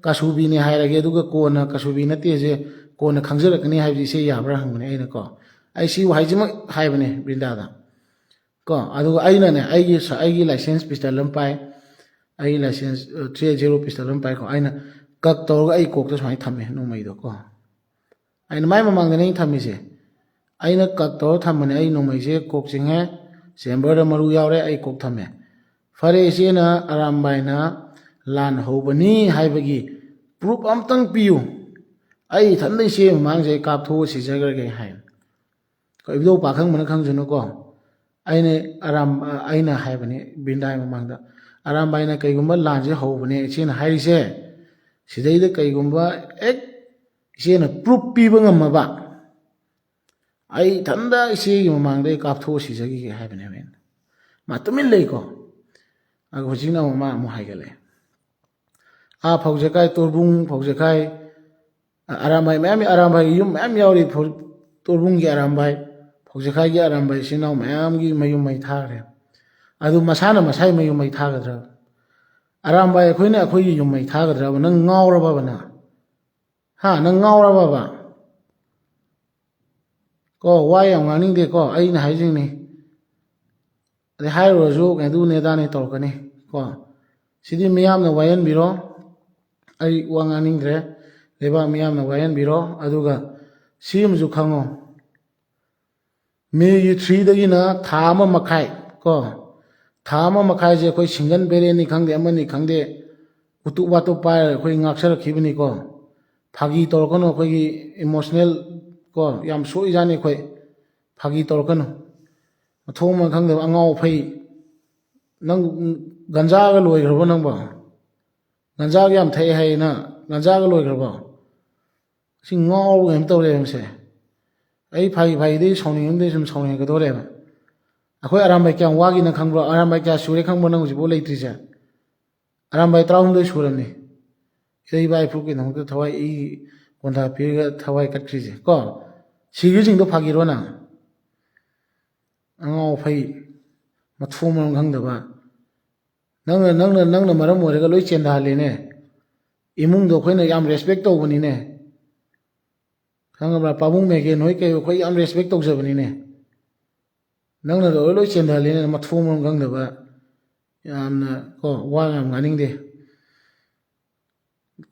ꯀꯥꯁꯨꯕꯤꯅꯦ ꯍꯥꯏꯔꯒꯦ ꯑꯗꯨꯒ ꯀꯣꯟꯅ ꯀꯥꯁꯨꯕꯤ ꯅꯠꯇꯦꯁꯦ ꯀꯣꯟꯅ ꯈꯪꯖꯔꯛꯀꯅꯤ ꯍꯥꯏꯕꯁꯤ ꯏꯆꯦ ꯌꯥꯕ꯭ꯔꯥ ꯍꯪꯕꯅꯦ ꯑꯩꯅ ꯀꯣ ꯑꯩ ꯁꯤ ꯋꯥꯍꯩꯁꯤꯃꯛ ꯍꯥꯏꯕꯅꯦ ꯕ꯭ꯔꯤꯟꯗꯥꯗ ꯀꯣ ꯑꯗꯨꯒ ꯑꯩꯅꯅꯦ ꯑꯩꯒꯤ ꯂꯥꯏꯁꯦꯟꯁ ꯄꯤꯁꯇꯜ ꯑꯃ ꯄꯥꯏ ꯑꯩꯒꯤ ꯂꯥꯏꯁꯦꯟꯁ 380 ꯄꯤꯁꯇꯜ ꯑꯃ ꯄꯥꯏꯀꯣ ꯑꯩꯅ ꯀꯛ ꯇꯧꯔꯒ ꯑꯩ ꯀꯣꯛꯇ ꯁꯨꯃꯥꯏꯅ ꯊꯝꯃꯦ ꯅꯣꯡꯃꯩꯗꯣ ꯀꯣ ꯑꯩꯅ ꯃꯥꯏ ꯃꯃꯥꯡꯗꯅꯦ ꯑꯩꯅ ꯊꯝꯃꯤꯁꯦ ꯑꯩꯅ ꯀꯛ ꯇꯧꯔ ꯊꯝꯕꯅꯦ ꯑꯩ ꯅꯣꯡꯃꯩꯁꯦ ꯀꯣꯛ ꯆꯤꯡꯉꯦ ꯆꯦꯝꯕꯔꯗ ꯃꯔꯨ ꯌꯥꯎꯔꯦ ꯑꯩ ꯀꯣꯛ ꯊꯝꯃꯦ ꯐꯔꯦ ꯏꯆꯦꯅ ꯑꯔꯥꯝꯕꯥꯏꯅ ꯂꯥꯟ ꯍꯧꯕꯅꯤ ꯍꯥꯏꯕꯒꯤ ꯄ꯭ꯔꯨꯐ ꯑꯝꯇꯪ ꯄꯤꯌꯨ ꯑꯩ ꯏꯊꯟꯗ ꯏꯆꯦ ꯃꯃꯥꯡꯁꯦ ꯑꯩ ꯀꯥꯞꯊꯣꯛꯑ ꯁꯤꯖꯈ꯭ꯔꯒꯦ ꯍꯥꯏ ꯏꯕꯨꯙꯧ ꯄꯥꯈꯪꯕꯅ ꯈꯪꯁꯅꯨꯀꯣ ꯑꯩꯅ ꯍꯥꯏꯕꯅꯦ ꯕꯤꯟꯗꯥꯏ ꯃꯃꯥꯡꯗ ꯑꯔꯥꯝꯕꯥꯏꯅ ꯀꯩꯒꯨꯝꯕ ꯂꯥꯟꯁꯦ ꯍꯧꯕꯅꯦ ꯏꯆꯦꯅ ꯍꯥꯏꯔꯤꯁꯦ ꯁꯤꯗꯩꯗ ꯀꯩꯒꯨꯝꯕ ꯍꯦꯛ ꯏꯆꯦꯅ ꯄ꯭ꯔꯨꯐ ꯄꯤꯕ ꯉꯝꯃꯕ ꯑꯩ ꯏꯊꯟꯗ ꯏꯆꯦꯒꯤ ꯃꯃꯥꯡꯗ ꯑꯩ ꯀꯥꯞꯊꯣꯛꯑ ꯁꯤꯖꯈꯤꯒꯦ ꯍꯥꯏꯕꯅꯦꯕ ꯑꯩꯅ ꯃꯥ ꯇꯨꯃꯤꯟ ꯂꯩꯀꯣ ꯑꯗꯨ ꯍꯧꯖꯤꯛꯅ ꯑꯃꯨꯛ ꯃꯥ ꯑꯃꯨꯛ ꯍꯥꯏꯒꯠꯂꯛꯑꯦ ꯐꯧꯖꯈꯥꯏ ꯇꯣꯔꯕꯨꯡ ꯐꯧꯖꯈꯥꯏ ꯑꯔꯥꯝꯕꯥꯏ ꯃꯌꯥꯝ ꯑꯔꯥꯝꯕꯥꯏꯒꯤ ꯌꯨꯝ ꯃꯌꯥꯝ ꯌꯥꯎꯔꯤ ꯇꯣꯔꯕꯨꯡꯒꯤ ꯑꯔꯥꯝꯕꯥꯏ ꯐꯧꯖꯈꯥꯏꯒꯤ ꯑꯔꯥꯝꯕꯥꯏ ꯏꯆꯤꯟ ꯏꯅꯥꯎ ꯃꯌꯥꯝꯒꯤ ꯃꯌꯨꯝ ꯃꯩ ꯊꯥꯈ꯭ꯔꯦ ꯑꯗꯨ ꯃꯁꯥꯅ ꯃꯁꯥꯒꯤ ꯃꯌꯨꯝ ꯃꯩ ꯊꯥꯒꯗ꯭ꯔꯥ ꯑꯔꯥꯝꯕꯥꯏ ꯑꯩꯈꯣꯏꯅ ꯑꯩꯈꯣꯏꯒꯤ ꯌꯨꯝ ꯃꯩ ꯊꯥꯒꯗ꯭ꯔꯕ ꯅꯪ ꯉꯥꯎꯔꯕꯕ ꯅꯪ ꯉꯥꯎꯔꯕꯕ ꯀꯣ ꯋꯥ ꯌꯥꯝ ꯉꯥꯡꯅꯤꯡꯗꯦꯀꯣ ꯑꯩꯅ ꯍꯥꯏꯖꯤꯅꯤ ꯑꯗꯩ ꯍꯥꯏꯔꯨꯔꯁꯨ ꯑꯗꯨꯅꯦ ꯑꯗꯥꯅꯦ ꯇꯧꯔꯛꯀꯅꯤ ꯀꯣ ꯁꯤꯗꯤ ꯃꯤꯌꯥꯝꯅ ꯋꯥꯌꯦꯟꯕꯤꯔꯣ ꯑꯩ ꯋꯥ ꯉꯥꯡꯅꯤꯡꯗ꯭ꯔꯦ ꯂꯩꯕꯥꯛ ꯃꯤꯌꯥꯝꯅ ꯋꯥꯌꯦꯟꯕꯤꯔꯣ ꯑꯗꯨꯒ ꯁꯤ ꯑꯃꯁꯨ ꯈꯪꯉꯣ ꯃꯦꯒꯤ 3ꯗꯒꯤꯅ ꯊꯥ 1 ꯃꯈꯥꯏ ꯀꯣ ꯊꯥ 1 ꯃꯈꯥꯏꯁꯦ ꯑꯩꯈꯣꯏ ꯁꯤꯡꯒꯟ ꯕꯦꯔꯦꯟꯅꯤ ꯈꯪꯗꯦ ꯑꯃꯅꯤ ꯈꯪꯗꯦ ꯎꯇꯨꯞ ꯋꯥꯇꯨꯞ ꯄꯥꯏꯔꯒ ꯑꯩꯈꯣꯏ ꯉꯥꯛꯆꯔꯛꯈꯤꯕꯅꯤꯀꯣ ꯐꯥꯒꯤ ꯇꯧꯔꯛꯀꯅꯨ ꯑꯩꯈꯣꯏꯒꯤ ꯏꯃꯣꯁꯅꯦꯜ ꯀꯣ ꯌꯥꯝ ꯁꯣꯛꯏꯖꯥꯅꯤ ꯑꯩꯈꯣꯏ ꯐꯥꯒꯤ ꯇꯧꯔꯛꯀꯅꯨ ꯃꯊꯣꯡ ꯃꯔꯝ ꯈꯪꯗꯕ ꯑꯉꯥꯎ ꯑꯐꯩ ꯅꯪ ꯒꯟꯖꯥꯒ ꯂꯣꯏꯈ꯭ꯔꯕꯣ ꯅꯪꯕꯣ ꯒꯟꯖꯥꯒ ꯌꯥꯝ ꯊꯛꯑꯦ ꯍꯥꯏꯌꯦ ꯅꯪ ꯒꯟꯖꯥꯒ ꯂꯣꯏꯈ꯭ꯔꯕꯣ ꯁꯤ ꯉꯥꯎꯕ ꯀꯩꯅꯣ ꯇꯧꯔꯦ ꯃꯁꯦ ꯑꯩ ꯐꯥꯒꯤꯗꯩ ꯁꯥꯎꯅꯤꯡꯉꯝꯗꯩ ꯁꯨꯝ ꯁꯥꯎꯅꯤꯡꯉꯛꯀꯗꯣꯔꯦꯕ ꯑꯩꯈꯣꯏ ꯑꯔꯥꯝꯕꯥꯏ ꯀꯌꯥꯝ ꯋꯥꯒꯤꯅ ꯈꯪꯕ꯭ꯔꯣ ꯑꯔꯥꯝꯕꯥꯏꯀꯌꯥ ꯁꯨꯔꯦ ꯈꯪꯕ꯭ꯔꯣ ꯅꯪ ꯍꯧꯖꯤꯛꯐꯥꯎ ꯂꯩꯇ꯭ꯔꯤꯁꯦ ꯑꯔꯥꯝꯕꯥꯏ 13 ꯁꯨꯔꯝꯅꯤ ꯏꯔꯩꯕꯥ ꯏꯄꯨꯒꯤꯗꯃꯛꯇ ꯊꯋꯥꯏ ꯏ ꯀꯣꯟꯊꯥ ꯄꯤꯔꯒ ꯊꯋꯥꯏ ꯀꯠꯈ꯭ꯔꯤꯁꯦ ꯀꯣ ꯁꯤꯈ꯭ꯔꯤꯁꯤꯡꯗꯣ ꯐꯥꯒꯤꯔꯣ ꯅꯪ ꯑꯉꯥꯎ ꯑꯐꯩ ꯃꯊꯣꯡ ꯃꯔꯝ ꯈꯪꯗꯕ ꯅꯪꯅ ꯃꯔꯝ ꯑꯣꯏꯔꯒ ꯂꯣꯏ ꯆꯦꯟꯊꯍꯜꯂꯤꯅꯦ ꯏꯃꯨꯡꯗꯣ ꯑꯩꯈꯣꯏꯅ ꯌꯥꯝ ꯔꯦꯁꯄꯦꯛ ꯇꯧꯕꯅꯤꯅꯦ ꯈꯪꯉꯕ꯭ꯔꯥ ꯄꯥꯕꯨꯡ ꯃꯦꯒꯦꯟ ꯍꯣꯏ ꯀꯩ ꯑꯩꯈꯣꯏ ꯌꯥꯝ ꯔꯦꯁꯄꯦꯛ ꯇꯧꯖꯕꯅꯤꯅꯦ ꯅꯪꯅ ꯂꯣꯏ ꯆꯦꯟꯊꯍꯜꯂꯤꯅꯦ ꯃꯊꯣꯡ ꯃꯔꯝ ꯈꯪꯗꯕ ꯌꯥꯝꯅ ꯀꯣ ꯋꯥ ꯌꯥꯝ ꯉꯥꯡꯅꯤꯡꯗꯦ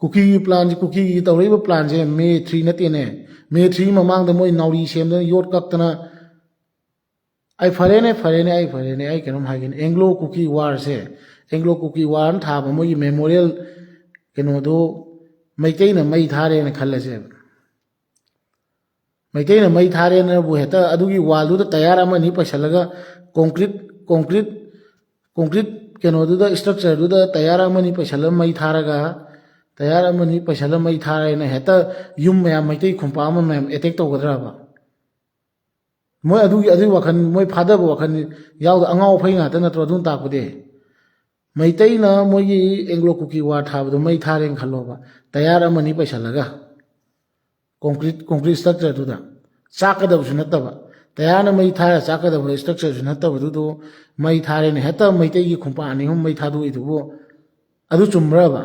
ꯀꯨꯀꯤꯒꯤ ꯄ꯭ꯂꯥꯟꯁꯦ ꯀꯨꯀꯤꯒꯤ ꯇꯧꯔꯛꯏꯕ ꯄ꯭ꯂꯥꯟꯁꯦ ꯃꯦ 3 ꯅꯠꯇꯦꯅꯦ ꯃꯦ 3 ꯃꯃꯥꯡꯗ ꯃꯣꯏ ꯅꯥꯎꯔꯤ ꯁꯦꯝꯗꯅ ꯌꯣꯠ ꯀꯛꯇꯅ ꯑꯩ ꯐꯔꯦꯅꯦ ꯑꯩ ꯀꯩꯅꯣꯝ ꯍꯥꯏꯒꯦꯅꯦ ꯑꯦꯡꯒ꯭ꯂꯣ ꯀꯨꯀꯤ ꯋꯥꯔꯁꯦ ꯑꯦꯡꯒ꯭ꯂꯣ ꯀꯨꯀꯤ ꯋꯥꯔꯅ ꯊꯥꯕ ꯃꯣꯏꯒꯤ ꯀꯩꯅꯣꯗꯣ ꯃꯩꯇꯩꯅ ꯃꯩ ꯊꯥꯔꯦꯅ ꯈꯜꯂꯁꯦꯕ ꯃꯩꯇꯩꯅ ꯃꯩ ꯊꯥꯔꯦꯅꯕꯨ ꯍꯦꯛꯇ ꯑꯗꯨꯒꯤ ꯋꯥꯜꯗꯨꯗ ꯇꯌꯥꯔ ꯑꯃ ꯑꯅꯤ ꯄꯩꯁꯜꯂꯒ ꯀꯣꯡꯀ꯭ꯔꯤꯠ ꯀꯩꯅꯣꯗꯨꯗ ꯏꯁꯇ꯭ꯔꯛꯆꯔꯗꯨꯗ ꯇꯌꯥꯔ ꯑꯃ ꯑꯅꯤ ꯄꯩꯁꯜꯂꯒ ꯃꯩ ꯊꯥꯔꯒ ꯇꯌꯥꯔ ꯑꯃ ꯑꯅꯤ ꯄꯩꯁꯜꯂꯒ ꯃꯩ ꯊꯥꯔꯦꯅ ꯍꯦꯛꯇ ꯌꯨꯝ ꯃꯌꯥꯝ ꯃꯩꯇꯩ ꯈꯨꯟꯄꯥꯛ ꯑꯃ ꯃꯌꯥꯝ ꯑꯦꯇꯦꯛ ꯇꯧꯒꯗ꯭ꯔꯕ ꯃꯣꯏ ꯑꯗꯨꯒꯤ ꯋꯥꯈꯜ ꯃꯣꯏ ꯐꯥꯗꯕ ꯋꯥꯈꯜ ꯌꯥꯎꯗ ꯑꯉꯥꯎ ꯑꯐꯩ ꯉꯥꯛꯇ ꯅꯠꯇ꯭ꯔꯣ ꯑꯗꯨꯝ ꯇꯥꯛꯄꯗꯤ ꯃꯩꯇꯩꯅ ꯃꯣꯏꯒꯤ ꯑꯦꯡꯒ꯭ꯂꯣ ꯀꯨꯀꯤ ꯋꯥꯔ ꯊꯥꯕꯗꯣ ꯃꯩ ꯊꯥꯔꯦꯅ ꯈꯜꯂꯣꯕ ꯇꯌꯥꯔ ꯑꯃ ꯑꯅꯤ ꯄꯩꯁꯜꯂꯒ ꯀꯣꯡꯀ꯭ꯔꯤꯠ ꯏꯁꯇ꯭ꯔꯛꯆꯔꯗꯨꯗ ꯆꯥꯛꯀꯗꯕꯁꯨ ꯅꯠꯇꯕ ꯇꯌꯥꯔꯅ ꯃꯩ ꯊꯥꯔ ꯆꯥꯛꯀꯗꯕ ꯏꯁꯇ꯭ꯔꯛꯆꯔꯁꯨ ꯅꯠꯇꯕꯗꯨꯗꯣ ꯃꯩ ꯊꯥꯔꯦꯅ ꯍꯦꯛꯇ ꯃꯩꯇꯩꯒꯤ ꯈꯨꯟꯄꯥꯛ ꯑꯅꯤ ꯑꯍꯨꯝ ꯃꯩ ꯊꯥꯗꯣꯛꯏꯗꯨꯕꯨ ꯑꯗꯨ ꯆꯨꯝꯕ꯭ꯔꯕ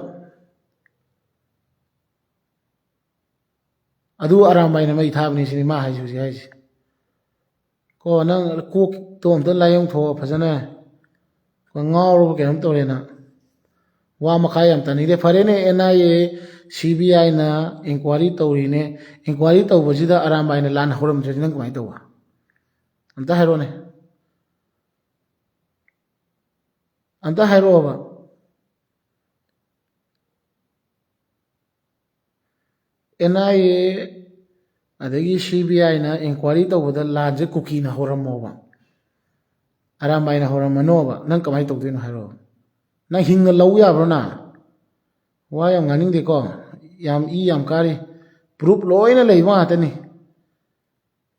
ꯑꯗꯨ ꯑꯔꯥꯝꯕꯥꯏꯅ ꯃꯩ ꯊꯥꯕꯅꯤ ꯁꯤꯅꯤ ꯃꯥ ꯍꯥꯏꯁꯤ ꯍꯧꯖꯤꯛ ꯍꯥꯏꯁꯤ ꯀꯣ ꯅꯪ ꯀꯣꯛꯇꯣ ꯑꯝꯇ ꯂꯥꯏꯌꯦꯡꯊꯣꯛꯑꯣ ꯐꯖꯅ ꯉꯥꯎꯔꯕ ꯀꯩꯅꯣꯝ ꯇꯧꯔꯦꯅ ꯋꯥ ꯃꯈꯥ ꯌꯥꯝ ꯇꯥꯅꯤꯡꯗꯦ ꯐꯔꯦꯅꯦ NIA CBIꯅ ꯏꯟꯀ꯭ꯋꯥꯏꯔꯤ ꯇꯧꯔꯤꯅꯦ ꯏꯟꯀ꯭ꯋꯥꯏꯔꯤ ꯇꯧꯕꯁꯤꯗ ꯑꯔꯥꯝꯕꯥꯏꯅ ꯂꯥꯟ ꯍꯧꯔꯝꯗ꯭ꯔꯗꯤ ꯅꯪ ꯀꯃꯥꯏꯅ ꯇꯧꯕ ꯑꯝꯇ ꯍꯥꯏꯔꯛꯑꯣꯅꯦ ꯑꯝꯇ ꯍꯥꯏꯔꯛꯑꯣꯕ NIA ꯑꯗꯒꯤ CBIꯅ ꯏꯟꯀ꯭ꯋꯥꯏꯔꯤ ꯇꯧꯕꯗ ꯂꯥꯟꯁꯦ ꯀꯨꯀꯤꯅ ꯍꯧꯔꯝꯃꯣꯕ ꯑꯔꯥꯝꯕꯥꯏꯅ ꯍꯧꯔꯝꯃꯅꯣꯕ ꯅꯪ ꯀꯃꯥꯏꯅ ꯇꯧꯗꯣꯏꯅꯣ ꯍꯥꯏꯔꯛꯑꯣ ꯅꯪ ꯍꯤꯡꯅ ꯂꯧ ꯌꯥꯕ꯭ꯔꯣꯅ ꯋꯥ ꯌꯥꯝ ꯉꯥꯡꯅꯤꯡꯗꯦꯀꯣ ꯌꯥꯝ ꯌꯥꯝ ꯀꯥꯔꯤ ꯄ꯭ꯔꯨꯞ ꯂꯣꯏꯅ ꯂꯩꯕ ꯉꯥꯛꯇꯅꯤ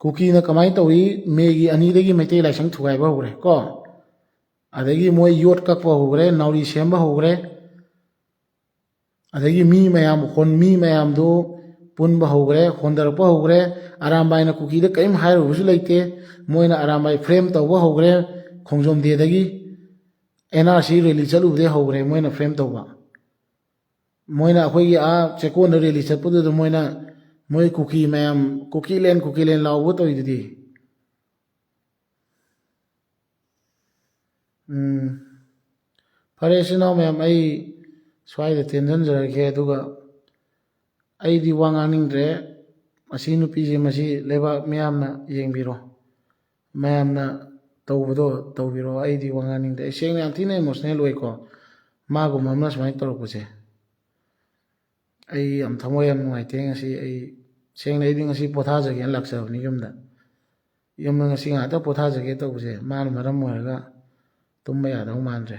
ꯀꯨꯀꯤꯅ ꯀꯃꯥꯏꯅ ꯇꯧꯏ ꯃꯦꯒꯤ 2ꯗꯒꯤ ꯃꯩꯇꯩ ꯂꯥꯏꯁꯪ ꯊꯨꯒꯥꯏꯕ ꯍꯧꯈ꯭ꯔꯦ ꯀꯣ ꯑꯗꯒꯤ ꯃꯣꯏ ꯌꯣꯠ ꯀꯛꯄ ꯍꯧꯈ꯭ꯔꯦ ꯅꯥꯎꯔꯤ ꯁꯦꯝꯕ ꯍꯧꯈ꯭ꯔꯦ ꯑꯗꯒꯤ ꯃꯤ ꯃꯌꯥꯝꯗꯨ ꯄꯨꯟꯕ ꯍꯧꯈ꯭ꯔꯦ ꯍꯣꯟꯊꯔꯛꯄ ꯍꯧꯈ꯭ꯔꯦ ꯑꯔꯥꯝꯕꯥꯏꯅ ꯀꯨꯀꯤꯗ ꯀꯔꯤꯝ ꯍꯥꯏꯔꯨꯕꯁꯨ ꯂꯩꯇꯦ ꯃꯣꯏꯅ ꯑꯔꯥꯝꯕꯥꯏ ꯐ꯭ꯔꯦꯝ ꯇꯧꯕ ꯍꯧꯈ꯭ꯔꯦ ꯈꯣꯡꯖꯣꯝ ꯗꯦꯗꯒꯤ NRC ꯔꯦꯂꯤ ꯆꯠꯂꯨꯕꯗꯒꯤ ꯍꯧꯈ꯭ꯔꯦ ꯃꯣꯏꯅ ꯐ꯭ꯔꯦꯝ ꯇꯧꯕ ꯃꯣꯏꯅ ꯑꯩꯈꯣꯏꯒꯤ ꯆꯦꯛꯀꯣꯟꯗ ꯔꯦꯂꯤ ꯆꯠꯄꯗꯨꯗ ꯃꯣꯏ ꯀꯨꯀꯤ ꯃꯌꯥꯝ ꯀꯨꯀꯤꯂꯦꯟ ꯂꯥꯎꯕ ꯇꯧꯔꯤꯗꯨꯗꯤ ꯐꯔꯦ ꯏꯆꯤꯟ ꯏꯅꯥꯎ ꯃꯌꯥꯝ ꯑꯩ ꯁ꯭ꯋꯥꯏꯗ ꯇꯦꯟꯁꯤꯟꯖꯔꯒꯦ ꯑꯗꯨꯒ ꯑꯩꯗꯤ ꯋꯥ ꯉꯥꯡꯅꯤꯡꯗ꯭ꯔꯦ ꯃꯁꯤ ꯅꯨꯄꯤꯁꯦ ꯃꯁꯤ ꯂꯩꯕꯥꯛ ꯃꯌꯥꯝꯅ ꯌꯦꯡꯕꯤꯔꯣ ꯃꯌꯥꯝꯅ ꯇꯧꯕꯗꯣ ꯇꯧꯕꯤꯔꯣ ꯑꯩꯗꯤ ꯋꯥ ꯉꯥꯡꯅꯤꯡꯗ꯭ꯔꯦ ꯑꯩ ꯁꯦꯡꯅ ꯌꯥꯝ ꯊꯤꯅ ꯏꯃꯣꯁꯅꯦꯜ ꯑꯣꯏꯀꯣ ꯃꯥꯒꯨꯝꯕ ꯑꯃꯅ ꯁꯨꯃꯥꯏꯅ ꯇꯧꯔꯛꯄꯁꯦ ꯑꯩ ꯌꯥꯝ ꯊꯃꯣꯏ ꯌꯥꯝ ꯅꯨꯡꯉꯥꯏꯇꯦ ꯉꯁꯤ ꯑꯩ ꯁꯦꯡꯅ ꯑꯩꯗꯤ ꯉꯁꯤ ꯄꯣꯊꯥꯖꯒꯦꯅ ꯂꯥꯛꯆꯕꯅꯤ ꯌꯨꯝꯗ ꯉꯁꯤ ꯉꯥꯛꯇ ꯄꯣꯊꯥꯖꯒꯦ ꯇꯧꯕꯁꯦ ꯃꯥꯅ ꯃꯔꯝ ꯑꯣꯏꯔꯒ ꯇꯨꯝꯕ ꯌꯥꯗꯧ ꯃꯥꯟꯗ꯭ꯔꯦ